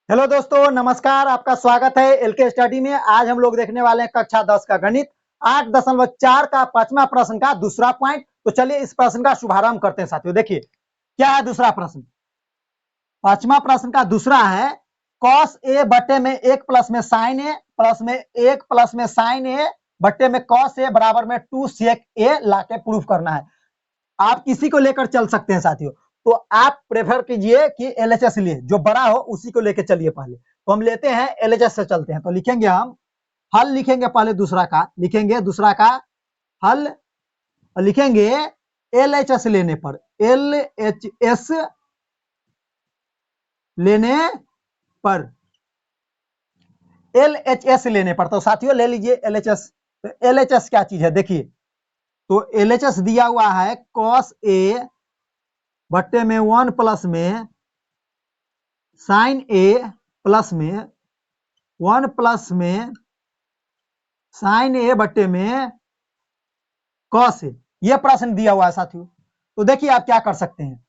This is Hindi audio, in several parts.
हेलो दोस्तों, नमस्कार। आपका स्वागत है एलके स्टडी में। आज हम लोग देखने वाले हैं कक्षा 10 का गणित 8.4 का 5वां प्रश्न का दूसरा पॉइंट। तो चलिए इस प्रश्न का शुभारंभ करते हैं साथियों। देखिए क्या है दूसरा प्रश्न। 5वां प्रश्न का दूसरा है कॉस ए बट्टे में 1 प्लस में साइन ए प्लस में 1 प्लस में साइन ए बट्टे में कॉस ए बराबर में 2 सेक ए लाके प्रूफ करना है। आप किसी को लेकर चल सकते हैं साथियों। तो आप प्रेफर कीजिए कि एलएचएस लिए, जो बड़ा हो उसी को लेकर चलिए। पहले तो हम लेते हैं एलएचएस से चलते हैं। तो लिखेंगे हम हल, लिखेंगे पहले दूसरा का, लिखेंगे दूसरा का हल, लिखेंगे एलएचएस लेने पर, एलएचएस लेने पर, एलएचएस लेने पर। तो साथियों ले लीजिए एलएचएस। तो एलएचएस क्या चीज है देखिए। तो एलएचएस दिया हुआ है कॉस ए बट्टे में 1 प्लस में साइन ए प्लस में 1 प्लस में साइन ए बट्टे में कॉस ए। ये प्रश्न दिया हुआ है साथियों। तो देखिए आप क्या कर सकते हैं,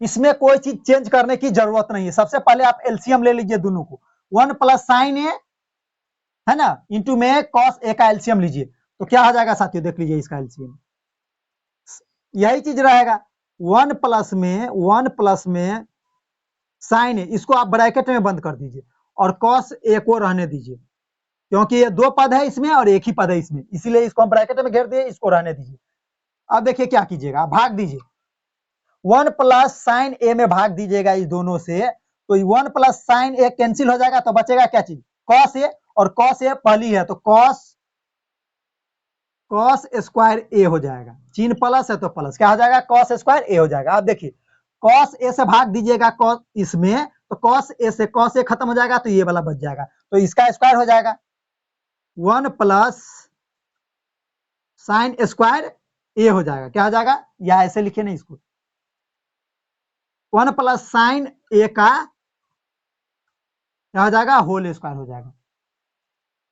इसमें कोई चीज चेंज करने की जरूरत नहीं है। सबसे पहले आप एलसीएम ले लीजिए दोनों को। 1 प्लस साइन ए है ना इंटू में कॉस ए का एलसीएम लीजिए। तो क्या हो जाएगा साथियों, देख लीजिए इसका एलसीएम यही चीज रहेगा। 1 प्लस में साइन ए, इसको आप ब्रैकेट में बंद कर दीजिए और कॉस ए को रहने दीजिए, क्योंकि ये दो पद है इसमें और एक ही पद है इसमें, इसीलिए इसको हम ब्रैकेट में घेर दिए, इसको रहने दीजिए। अब देखिए क्या कीजिएगा, भाग दीजिए। 1 प्लस साइन ए में भाग दीजिएगा इस दोनों से। तो 1 प्लस साइन ए कैंसिल हो जाएगा, तो बचेगा क्या चीज, कॉस ए। और कॉस ए पहली है तो कॉस स्क्वायर ए हो जाएगा। चिन्ह प्लस है तो प्लस क्या हो जाएगा, कॉस स्क्वायर ए हो जाएगा। अब देखिए कॉस ए से भाग दीजिएगा कॉस इसमें, तो कॉस ए से कॉस ए खत्म हो जाएगा, तो ये वाला बच जाएगा, तो इसका स्क्वायर हो जाएगा 1 प्लस साइन स्क्वायर ए हो जाएगा। क्या हो जाएगा, या ऐसे लिखे नहीं इसको, 1 प्लस साइन ए का क्या हो जाएगा, होल स्क्वायर हो जाएगा,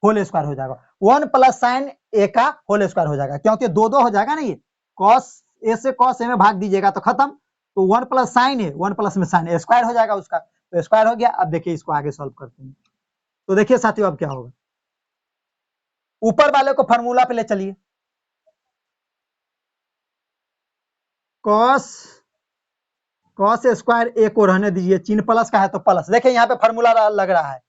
होल स्क्वायर हो जाएगा। 1 प्लस साइन ए का होल स्क्वायर हो जाएगा, क्योंकि दो दो हो जाएगा ना, ये कॉस ए से कॉस ए में भाग दीजिएगा तो खत्म। तो 1 प्लस साइन ए, 1 प्लस में साइन ए स्क्वायर हो जाएगा उसका, तो स्क्वायर हो गया। अब देखिए इसको आगे सॉल्व करते हैं। तो देखिए साथियों अब क्या होगा, ऊपर वाले को फॉर्मूला पे ले चलिए। कॉस स्क्वायर ए को रहने दीजिए, चिन्ह प्लस का है तो प्लस। देखिए यहाँ पे फॉर्मूला लग रहा है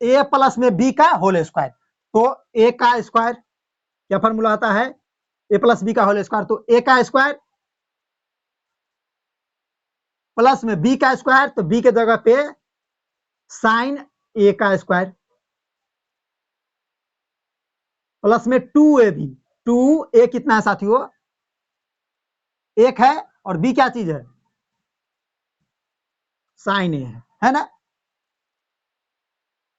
ए प्लस में बी का होल स्क्वायर। तो ए का स्क्वायर क्या फॉर्मूला आता है, ए प्लस बी का होल स्क्वायर। तो ए का स्क्वायर प्लस में बी का स्क्वायर, तो बी के जगह पे साइन ए का स्क्वायर प्लस में 2ab। 2a कितना है साथियों, एक है, और b क्या चीज है, साइन ए है ना।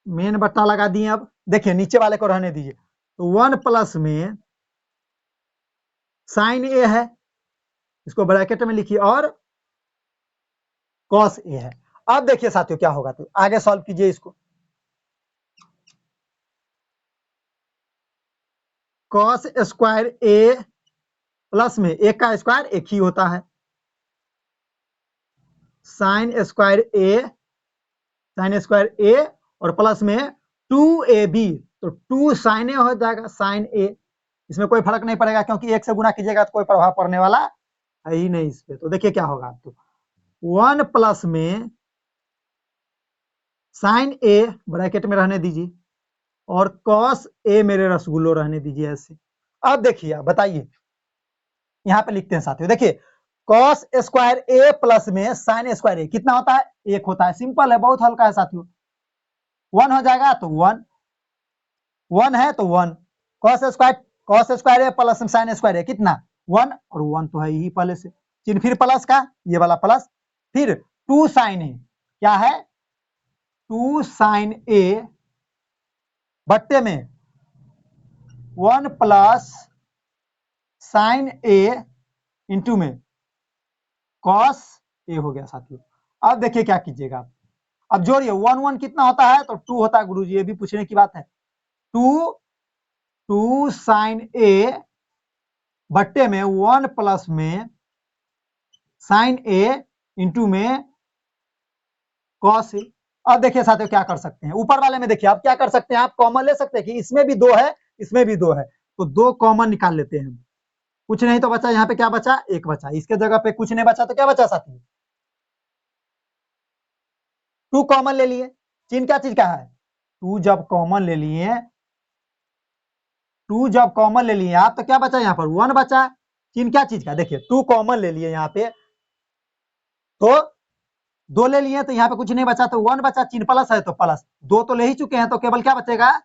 मेन बट्टा लगा दिए। अब देखिए नीचे वाले को रहने दीजिए। तो 1 प्लस में साइन ए है, इसको ब्रैकेट में लिखिए, और कॉस ए है। अब देखिए साथियों क्या होगा, तो आगे सॉल्व कीजिए इसको। कॉस स्क्वायर ए प्लस में ए का स्क्वायर एक ही होता है, साइन स्क्वायर ए और प्लस में 2ab, तो 2 साइन ए हो जाएगा, साइन ए। इसमें कोई फर्क नहीं पड़ेगा, क्योंकि एक से गुना कीजिएगा तो कोई प्रभाव पड़ने वाला है ही नहीं इस पे। तो देखिए क्या होगा, तो 1 प्लस में साइन ए ब्रैकेट में रहने दीजिए और कॉस ए मेरे रसगुल्लो रहने दीजिए ऐसे। अब देखिए आप बताइए, यहां पे लिखते हैं साथियों। देखिए कॉस स्क्वायर ए प्लस में साइन स्क्वायर ए कितना होता है, एक होता है। सिंपल है, बहुत हल्का है साथियों। 1 हो जाएगा तो 1, 1 है तो 1। कॉस स्क्वायर ए प्लस साइन स्क्वायर ए कितना, 1, और 1 तो है ही पहले से। चिन्ह फिर प्लस का, ये वाला प्लस, फिर 2 साइन ए क्या है, 2 साइन ए बट्टे में 1 प्लस साइन ए इंटू में कॉस ए हो गया साथियों। अब देखिए क्या कीजिएगा आप, अब जोड़िए 1 1 कितना होता है, तो 2 होता है गुरुजी, ये भी पूछने की बात है। 2 साइन ए बट्टे में 1 प्लस में साइन ए इंटू में कॉस ए। अब देखिए साथियों क्या कर सकते हैं, ऊपर वाले में देखिए आप क्या कर सकते हैं, आप कॉमन ले सकते हैं कि इसमें भी 2 है, इसमें भी 2 है, तो 2 कॉमन निकाल लेते हैं हम। कुछ नहीं तो बचा, यहाँ पे क्या बचा, 1 बचा, इसके जगह पे कुछ नहीं बचा तो क्या बचा साथियों, 2 कॉमन ले लिए। चिन्ह क्या चीज का है, 2 जब कॉमन ले लिए, 2 जब कॉमन ले लिए आप तो क्या बचा यहाँ पर 1 बचा। चिन्ह क्या चीज का, देखिए 2 कॉमन ले लिए यहाँ पे, तो 2 ले लिए तो यहाँ पे कुछ नहीं बचा तो 1 बचा, चिन्ह प्लस है तो प्लस, 2 तो ले ही चुके हैं तो केवल क्या बचेगा,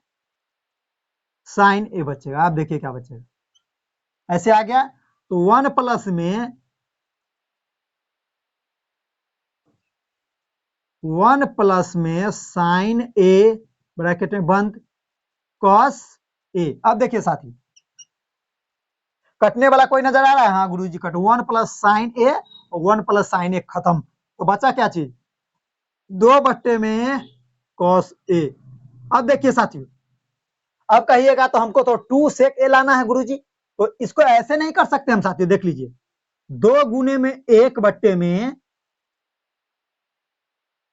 साइन ए बचेगा। आप देखिए क्या बचेगा, ऐसे आ गया। तो 1 प्लस में 1 प्लस में साइन ए ब्रैकेट में बंद कॉस ए। अब देखिए साथी कटने वाला कोई नजर आ रहा है, हाँ गुरुजी कट, 1 प्लस साइन ए और 1 प्लस साइन ए खत्म, तो बचा क्या चीज, 2 बट्टे में कॉस ए। अब देखिए साथियों, अब कहिएगा तो हमको तो 2 सेक ए लाना है गुरुजी, तो इसको ऐसे नहीं कर सकते हम साथियों, देख लीजिए 2 गुने में 1 बट्टे में,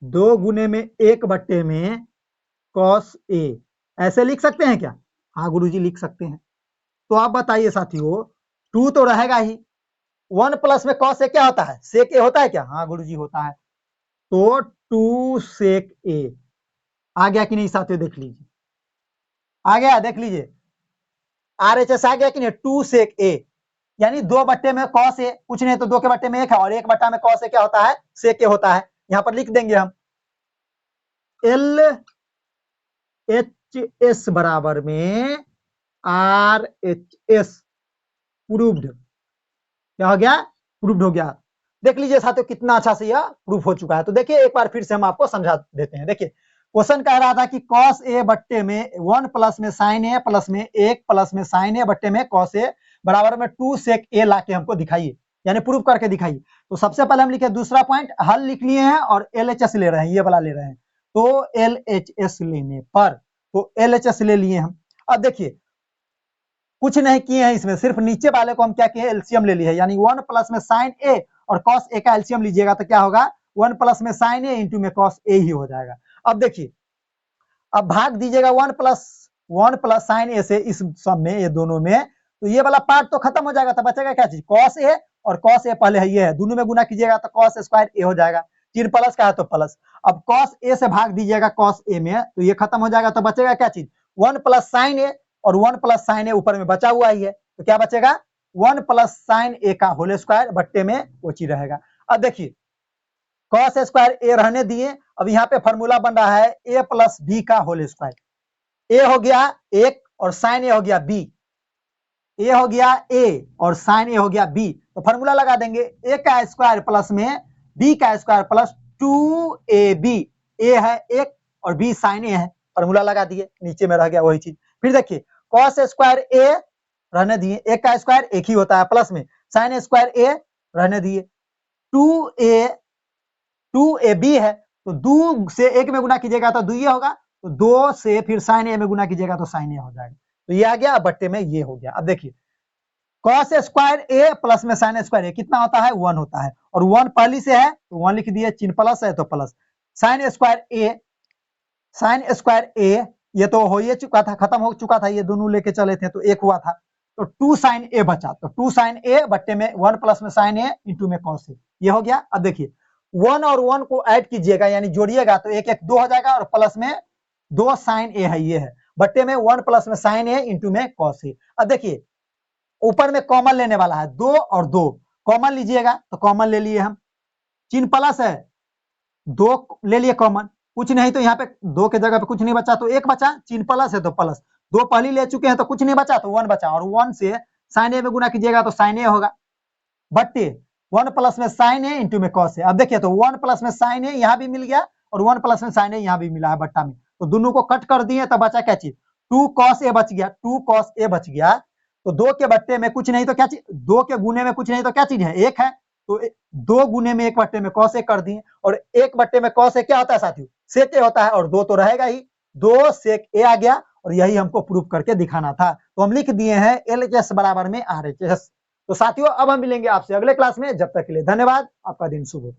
2 गुने में 1 बट्टे में कॉस ए, ऐसे लिख सकते हैं क्या, हाँ गुरुजी लिख सकते हैं। तो आप बताइए साथियों 2 तो रहेगा ही, 1 प्लस में कॉस ए क्या होता है, सेक ए होता है क्या, हाँ गुरुजी होता है, तो 2 सेक ए आ गया कि नहीं साथियों, देख लीजिए आ गया, देख लीजिए आरएचएस आ गया कि नहीं, 2 सेक ए, यानी 2 बट्टे में कॉस ए, कुछ नहीं तो 2 के बट्टे में 1 है और 1 बट्टा में कॉस ए क्या होता है, सेक ए होता है। यहाँ पर लिख देंगे हम एल एच एस बराबर में आर एच एस, प्रूव्ड, क्या हो गया, प्रूव्ड हो गया। देख लीजिए साथियों कितना अच्छा से यह प्रूफ हो चुका है। तो देखिए एक बार फिर से हम आपको समझा देते हैं। देखिए क्वेश्चन कह रहा था कि कॉस ए बट्टे में 1 प्लस में साइन ए प्लस में 1 प्लस में साइन ए बट्टे में कॉस ए बराबर में 2 सेक ए लाके हमको दिखाइए, यानी प्रूफ करके दिखाइए। तो सबसे पहले हम लिखे दूसरा पॉइंट, हल लिख लिए हैं और एलएचएस ले रहे हैं, ये वाला ले रहे हैं। तो एलएचएस लेने पर, तो एलएचएस ले लिए हम। अब देखिए कुछ नहीं किए हैं इसमें, सिर्फ नीचे वाले को हम क्या किए, एलसीएम ले लिए, यानी 1 प्लस में साइन ए और कॉस ए का एलसीएम लीजिएगा तो क्या होगा, 1 प्लस में साइन ए इंटू में कॉस ए ही हो जाएगा। अब देखिए अब भाग दीजिएगा 1 प्लस साइन ए से इस सब में, ये दोनों में, तो ये वाला पार्ट तो खत्म हो जाएगा, तो बचेगा क्या चीज, कॉस ए, और कॉस ए पहले है ये है, दोनों में गुना कीजिएगा तो कॉस स्क्वायर ए हो जाएगा, चिन्ह प्लस का है तो प्लस। अब कॉस ए से भाग दीजिएगा कॉस ए में, तो ये खत्म हो जाएगा, तो बचेगा क्या चीज, 1 प्लस साइन ए, और 1 प्लस साइन ए ऊपर में बचा हुआ ही है, तो क्या बचेगा 1 प्लस साइन ए का होल स्क्वायर बट्टे में वो चीज रहेगा। अब देखिए कॉस स्क्वायर ए रहने दिए, अब यहाँ पे फॉर्मूला बन रहा है ए प्लस बी का होल स्क्वायर, ए हो गया 1 और साइन ए हो गया बी, ए हो गया ए और साइन ए हो गया बी, तो फॉर्मूला लगा देंगे ए का स्क्वायर प्लस में बी का स्क्वायर प्लस 2ab, ए है 1 और बी साइन ए है, फॉर्मूला लगा दिए, नीचे में रह गया वही चीज। फिर देखिए कॉस स्क्वायर ए रहने दिए, ए का स्क्वायर एक ही होता है, प्लस में साइन स्क्वायर ए रहने दिए, 2ab है, तो 2 से 1 में गुना कीजिएगा तो 2 होगा, तो 2 से फिर साइन ए में गुना कीजिएगा तो साइन ए हो जाएगा, तो ये आ गया, बट्टे में ये हो गया। अब देखिए कॉस स्क्वायर ए प्लस में साइन स्क्वायर ए कितना होता है, 1 होता है, और 1 पहली से है तो 1 लिख दिए, चिन्ह प्लस है तो प्लस, साइन स्क्वायर ए ये तो हो ही चुका था, खत्म हो चुका था, ये दोनों लेके चले थे तो 1 हुआ था, तो 2 साइन ए बचा, तो 2 साइन ए बट्टे में 1 प्लस में साइन ए इंटू में कॉस ए, ये हो गया। अब देखिए 1 और 1 को ऐड कीजिएगा यानी जोड़िएगा तो 1 1 2 हो जाएगा, और प्लस में 2 साइन ए है, ये है, बट्टे में 1 प्लस में साइन ए इंटू में कॉस ए। अब देखिए ऊपर में कॉमन लेने वाला है, 2 और 2 कॉमन लीजिएगा, तो कॉमन ले लिए हम, चिन्ह प्लस है 2 ले लिए कॉमन, कुछ नहीं तो यहाँ पे 2 के जगह पे कुछ नहीं बचा तो 1 बचा, चिन्ह प्लस है तो प्लस, 2 पहली ले चुके हैं तो कुछ नहीं बचा तो 1 बचा, और 1 से साइन ए में गुना कीजिएगा तो साइन ए होगा, बट्टे 1 प्लस में साइन ए इंटू में कॉस ए। अब देखिए तो 1 प्लस में साइन ए यहाँ भी मिल गया और 1 प्लस में साइन ए यहाँ भी मिला है बट्टा में, तो दोनों को कट कर दिए, तो बचा क्या चीज, 2 कॉस ए बच गया, 2 कॉस ए बच गया, तो 2 के बट्टे में कुछ नहीं तो क्या चीज, 2 के गुने में कुछ नहीं तो क्या चीज है, 1 है, तो 2 गुने में 1 बट्टे में कॉस ए कर दिए, और 1 बट्टे में कॉस ए क्या होता है साथियों, सेक ए होता है, और 2 तो रहेगा ही, 2 सेक ए आ गया, और यही हमको प्रूफ करके दिखाना था, तो हम लिख दिए हैं एलएचएस बराबर में आरएचएस। तो साथियों अब हम मिलेंगे आपसे अगले क्लास में, जब तक के लिए धन्यवाद, आपका दिन शुभ हो।